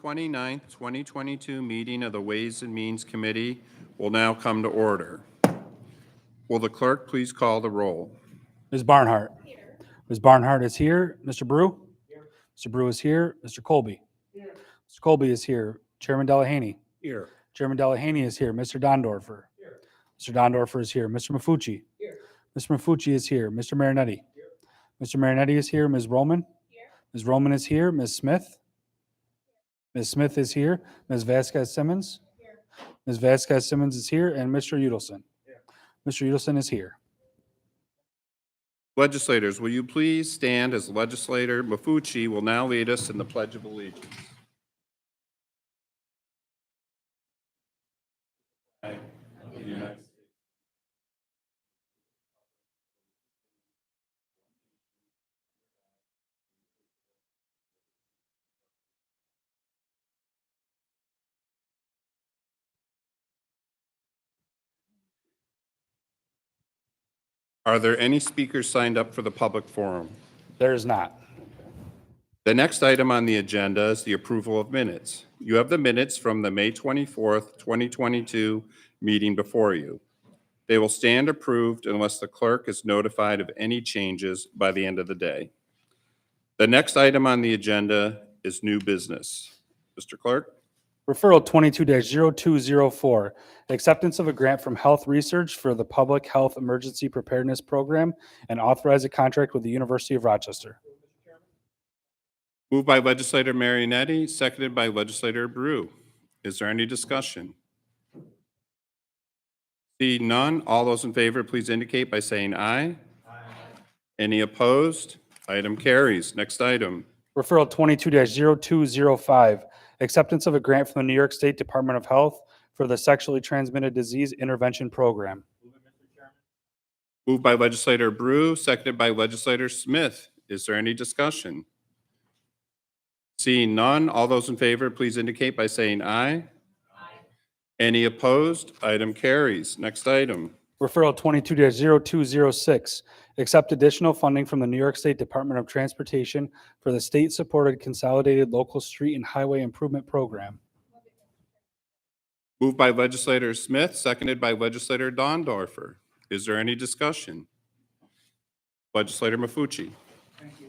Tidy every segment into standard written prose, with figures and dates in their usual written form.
29th, 2022 meeting of the Ways and Means Committee will now come to order. Will the clerk please call the roll? Ms. Barnhart. Here. Ms. Barnhart is here. Mr. Brew? Here. Mr. Brew is here. Mr. Colby? Here. Mr. Colby is here. Chairman Delahaney? Here. Chairman Delahaney is here. Mr. Dorfer? Here. Mr. Dorfer is here. Mr. Mafucci? Here. Mr. Mafucci is here. Mr. Marinetti? Here. Mr. Marinetti is here. Ms. Roman? Here. Ms. Roman is here. Ms. Smith? Ms. Smith is here. Ms. Vasquez-Simmons? Here. Ms. Vasquez-Simmons is here. And Mr. Udelson? Here. Mr. Udelson is here. Legislators, will you please stand as Legislator Mafucci will now lead us in the Pledge of Allegiance. Are there any speakers signed up for the public forum? There is not. The next item on the agenda is the approval of minutes. You have the minutes from the May 24th, 2022 meeting before you. They will stand approved unless the clerk is notified of any changes by the end of the day. The next item on the agenda is new business. Mr. Clerk? Referral 22-0204, acceptance of a grant from Health Research for the Public Health Emergency Preparedness Program and authorize a contract with the University of Rochester. Moved by Legislator Marinetti, seconded by Legislator Brew. Is there any discussion? Seeing none, all those in favor, please indicate by saying aye. Aye. Any opposed? Item carries. Next item. Referral 22-0205, acceptance of a grant from the New York State Department of Health for the Sexually Transmitted Disease Intervention Program. Moved by Legislator Brew, seconded by Legislator Smith. Is there any discussion? Seeing none, all those in favor, please indicate by saying aye. Aye. Any opposed? Item carries. Next item. Referral 22-0206, accept additional funding from the New York State Department of Transportation for the state-supported Consolidated Local Street and Highway Improvement Program. Moved by Legislator Smith, seconded by Legislator Dorfer. Is there any discussion? Legislator Mafucci. Thank you.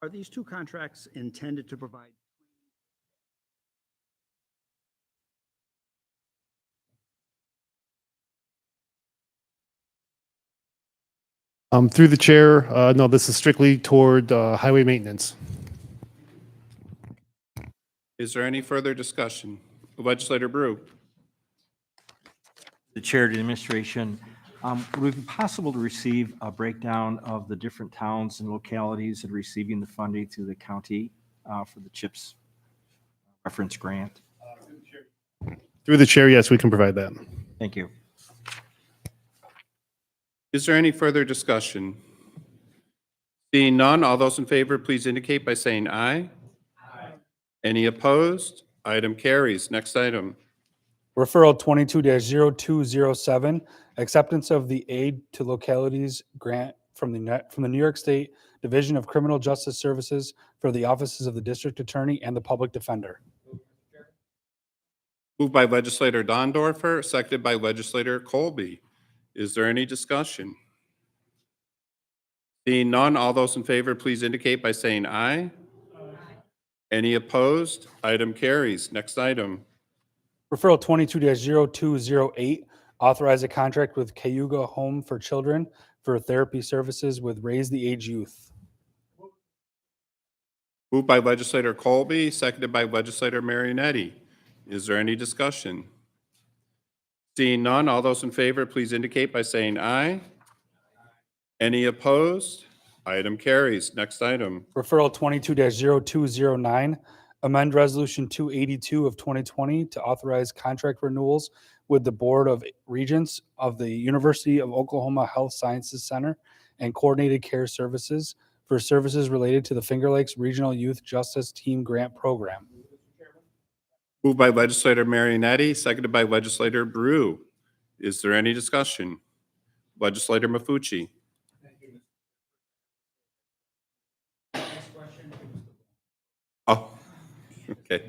Are these two contracts intended to provide? Through the chair, no, this is strictly toward highway maintenance. Is there any further discussion? Legislator Brew. The Chair of the Administration, would it be possible to receive a breakdown of the different towns and localities that are receiving the funding through the county for the CHIPS reference grant? Through the chair, yes, we can provide that. Thank you. Is there any further discussion? Seeing none, all those in favor, please indicate by saying aye. Aye. Any opposed? Item carries. Next item. Referral 22-0207, acceptance of the Aid to Localities grant from the New York State Division of Criminal Justice Services for the offices of the District Attorney and the Public Defender. Moved by Legislator Dorfer, seconded by Legislator Colby. Is there any discussion? Seeing none, all those in favor, please indicate by saying aye. Aye. Any opposed? Item carries. Next item. Referral 22-0208, authorize a contract with Cayuga Home for Children for therapy services with Raise the Age Youth. Moved by Legislator Colby, seconded by Legislator Marinetti. Is there any discussion? Seeing none, all those in favor, please indicate by saying aye. Any opposed? Item carries. Next item. Referral 22-0209, amend Resolution 282 of 2020 to authorize contract renewals with the Board of Regents of the University of Oklahoma Health Sciences Center and Coordinated Care Services for services related to the Finger Lakes Regional Youth Justice Team Grant Program. Moved by Legislator Marinetti, seconded by Legislator Brew. Is there any discussion? Legislator Mafucci. Thank you, Mr. Oh, okay.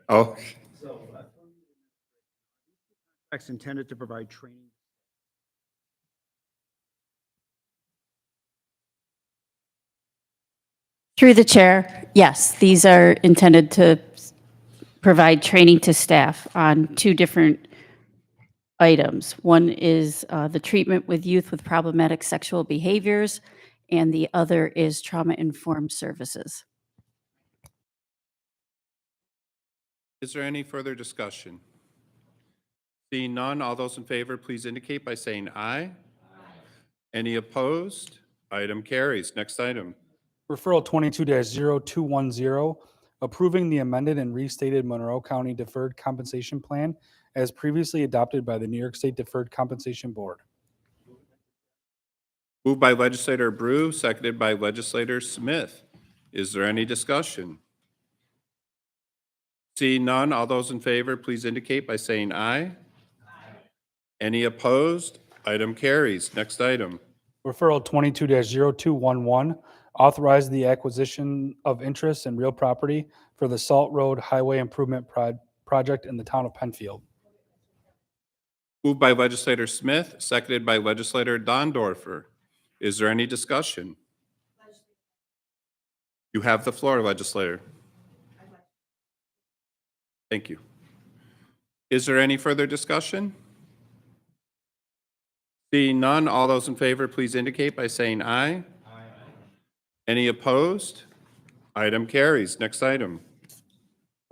Oh, Contracts intended to provide training. Through the chair, yes, these are intended to provide training to staff on two different items. One is the treatment with youth with problematic sexual behaviors, and the other is trauma-informed services. is there any further discussion? Seeing none, all those in favor, please indicate by saying aye. Any opposed? Item carries. Next item. Referral 22-0210, approving the amended and restated Monroe County Deferred Compensation Plan as previously adopted by the New York State Deferred Compensation Board. Moved by legislator Brew, seconded by legislator Smith. Is there any discussion? Seeing none, all those in favor, please indicate by saying aye. Any opposed? Item carries. Next item. Referral 22-0211, authorize the acquisition of interest in real property for the Salt Road Highway Improvement Project in the town of Penfield. Moved by legislator Smith, seconded by legislator Dorfer. Is there any discussion? You have the floor, legislator. Thank you. Is there any further discussion? Seeing none, all those in favor, please indicate by saying aye. Any opposed? Item carries. Next item.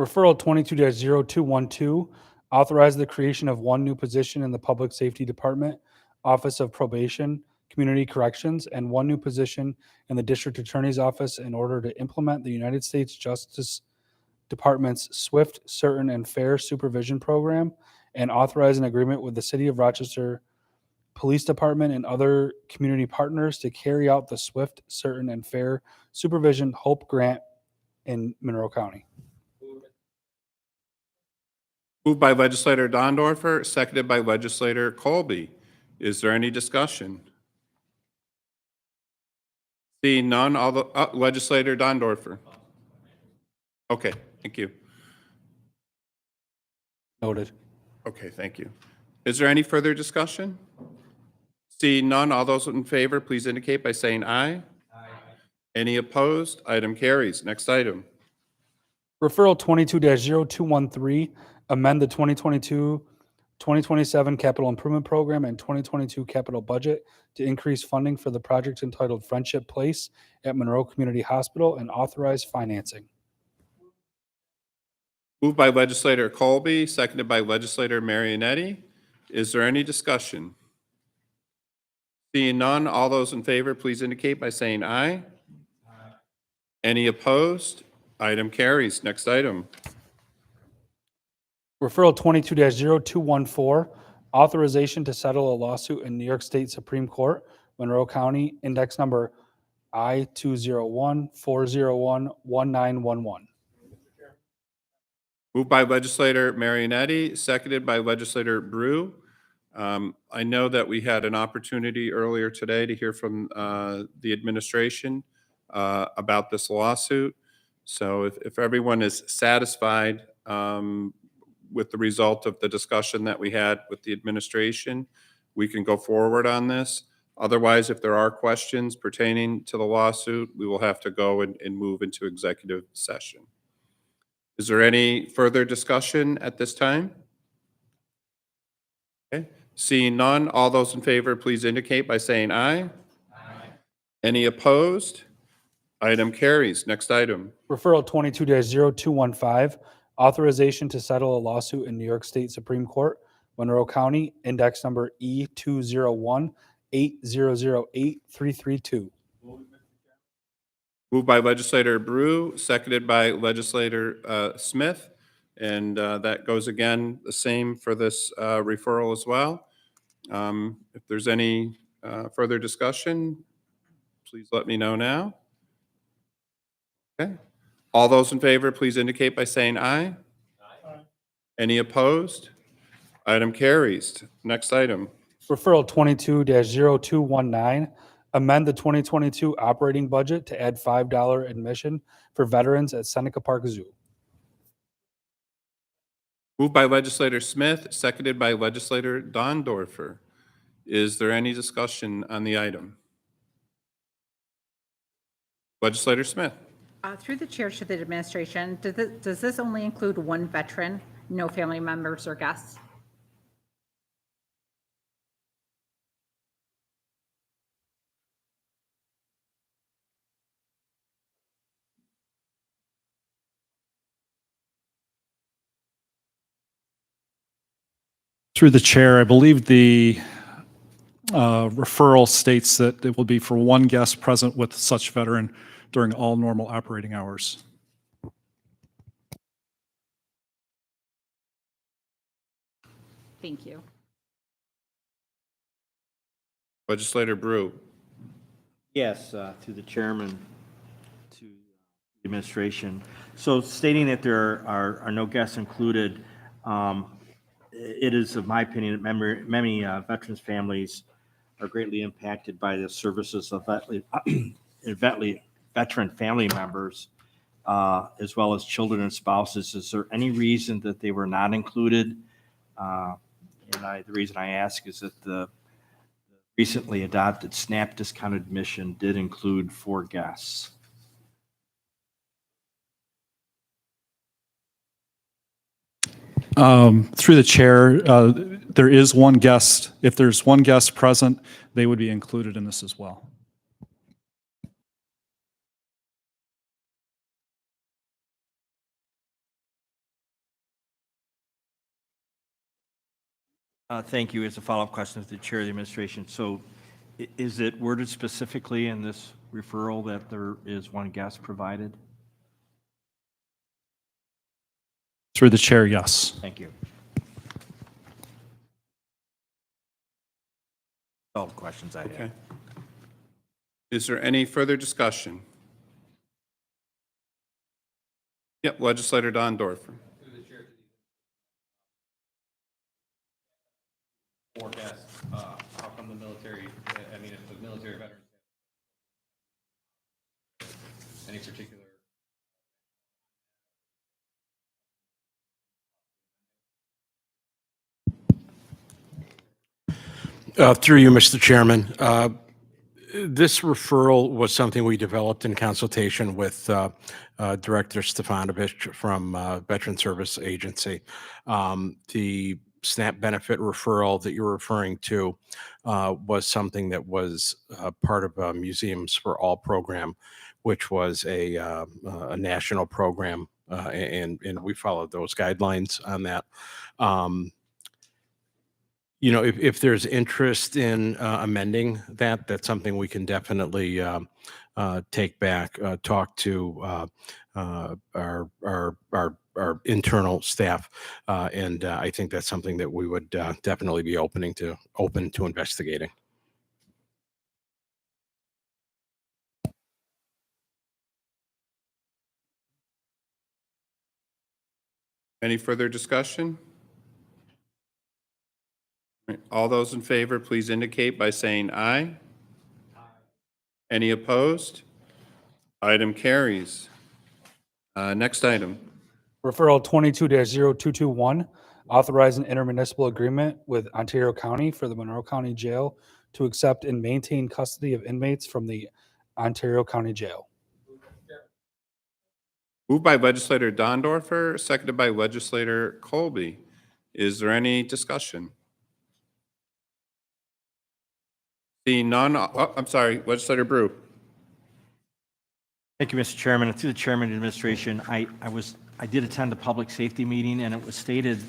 Referral 22-0212, authorize the creation of one new position in the Public Safety Department, Office of Probation, Community Corrections, and one new position in the District Attorney's Office in order to implement the United States Justice Department's Swift, Certain, and Fair Supervision Program, and authorize an agreement with the City of Rochester Police Department and other community partners to carry out the Swift, Certain, and Fair Supervision Hope Grant in Monroe County. Moved by legislator Dorfer, seconded by legislator Colby. Is there any discussion? Seeing none, all the, legislator Dorfer. Okay, thank you. Noted. Okay, thank you. Is there any further discussion? Seeing none, all those in favor, please indicate by saying aye. Any opposed? Item carries. Next item. Referral 22-0213, amend the 2022-2027 Capital Improvement Program and 2022 capital budget to increase funding for the project entitled Friendship Place at Monroe Community Hospital and authorize financing. Moved by legislator Colby, seconded by legislator Marionetti. Is there any discussion? Seeing none, all those in favor, please indicate by saying aye. Any opposed? Item carries. Next item. Referral 22-0214, authorization to settle a lawsuit in New York State Supreme Court, Monroe County, index number I-201-401-1911. Moved by legislator Marionetti, seconded by legislator Brew. I know that we had an opportunity earlier today to hear from the administration about this lawsuit. So if everyone is satisfied with the result of the discussion that we had with the administration, we can go forward on this. Otherwise, if there are questions pertaining to the lawsuit, we will have to go and move into executive session. Is there any further discussion at this time? Okay. Seeing none, all those in favor, please indicate by saying aye. Any opposed? Item carries. Next item. Referral 22-0215, authorization to settle a lawsuit in New York State Supreme Court, Monroe County, index number E201-8008-332. Moved by legislator Brew, seconded by legislator Smith. And that goes again, the same for this referral as well. If there's any further discussion, please let me know now. Okay. All those in favor, please indicate by saying aye. Any opposed? Item carries. Next item. Referral 22-0219, Amend the 2022 operating budget to add $5 admission for veterans at Seneca Park Zoo. Moved by Legislator Smith, seconded by Legislator Dorfer. Is there any discussion on the item? Legislator Smith. Through the chair to the administration, does this only include one veteran, no family members or guests? Through the chair, I believe the referral states that it will be for one guest present with such veteran during all normal operating hours. Thank you. Legislator Brew. Yes, through the chairman, to the administration. So stating that there are no guests included, it is of my opinion that many veterans' families are greatly impacted by the services of veteran family members, as well as children and spouses. Is there any reason that they were not included? The reason I ask is that the recently adopted SNAP discounted admission did include 4 guests. Through the chair, there is one guest. If there's one guest present, they would be included in this as well. Thank you. As a follow-up question to the chair of the administration, so is it worded specifically in this referral that there is one guest provided? Through the chair, yes. Thank you. All the questions I have. Okay. Is there any further discussion? Yep, Legislator Dorfer. Four guests, how come the military, I mean, if the military veterans, any particular? Through you, Mr. Chairman, this referral was something we developed in consultation with Director Stefanovich from Veteran Service Agency. The SNAP benefit referral that you're referring to was something that was part of Museums for All program, which was a national program, and we followed those guidelines on that. If there's interest in amending that, that's something we can definitely take back, talk to our internal staff, and I think that's something that we would definitely be open to investigating. Any further discussion? All those in favor, please indicate by saying aye. Any opposed? Item carries. Next item. Referral 22-0221, authorize an intermunicipal agreement with Ontario County for the Monroe County Jail to accept and maintain custody of inmates from the Ontario County Jail. Moved by Legislator Dorfer, seconded by Legislator Colby. Is there any discussion? Seeing none, I'm sorry, Legislator Brew. Thank you, Mr. Chairman. And through the chairman of the administration, I did attend the public safety meeting, and it was stated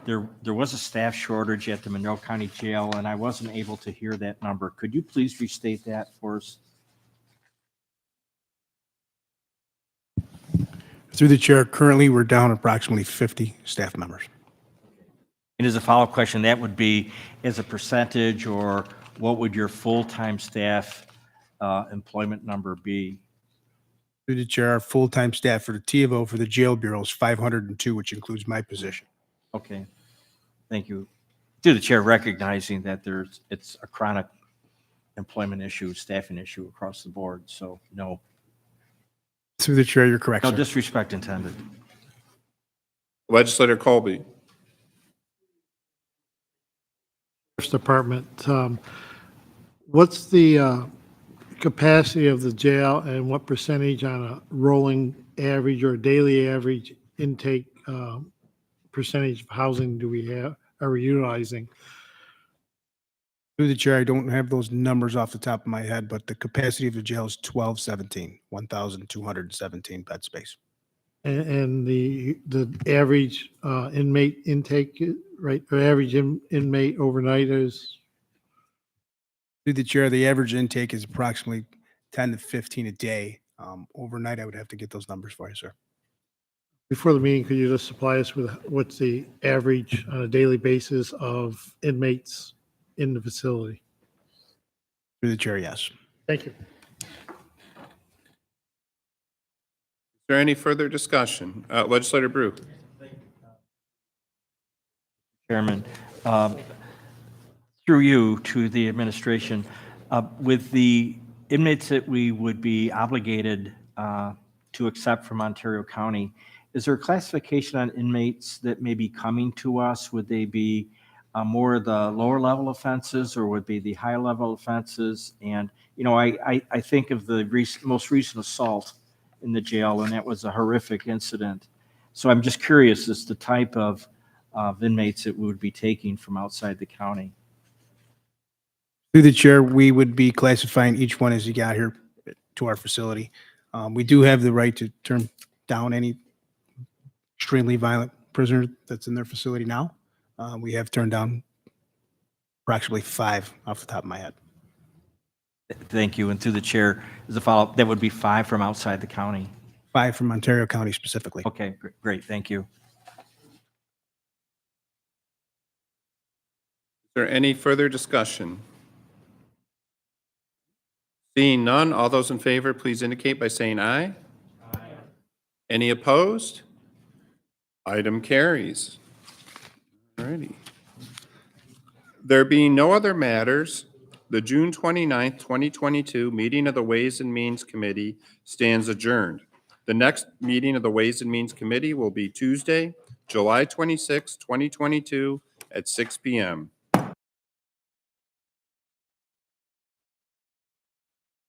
there was a staff shortage at the Monroe County Jail, and I wasn't able to hear that number. Could you please restate that for us? Through the chair, currently we're down approximately 50 staff members. And as a follow-up question, that would be as a percentage, or what would your full-time staff employment number be? Through the chair, our full-time staff for the TFO for the jail bureau is 502, which includes my position. Okay, thank you. Through the chair, recognizing that it's a chronic employment issue, staffing issue across the board. So no, Through the chair, you're correct, no sir. disrespect intended. Legislator Colby. Sheriff's Department, what's the capacity of the jail and what percentage on a rolling average or daily average intake percentage of housing do we have, are we utilizing? Through the chair, I don't have those numbers off the top of my head, but the capacity of the jail is 1,217 bed space. And the average inmate intake, right, or average inmate overnight is? Through the chair, the average intake is approximately 10 to 15 a day. Overnight, I would have to get those numbers for you, sir. Before the meeting, could you just supply us with what's the average on a daily basis of inmates in the facility? Through the chair, yes. Thank you. Is there any further discussion? Legislator Brew. Chairman, through you to the administration, with the inmates that we would be obligated to accept from Ontario County, is there a classification on inmates that may be coming to us? Would they be more of the lower level offenses or would be the high level offenses? And, you know, I think of the most recent assault in the jail, and that was a horrific incident. So I'm just curious as to the type of inmates that we would be taking from outside the county. Through the chair, we would be classifying each one as he got here to our facility. We do have the right to turn down any extremely violent prisoner that's in their facility now. We have turned down approximately 5 off the top of my head. Thank you. And through the chair, as a follow-up, that would be 5 from outside the county. 5 from Ontario County specifically. Okay, great. Thank you. Is there any further discussion? Seeing none, all those in favor, please indicate by saying aye. Aye. Any opposed? Item carries. All righty. There being no other matters, the June 29th, 2022 meeting of the Ways and Means Committee stands adjourned. The next meeting of the Ways and Means Committee will be Tuesday, July 26, 2022 at 6 p.m.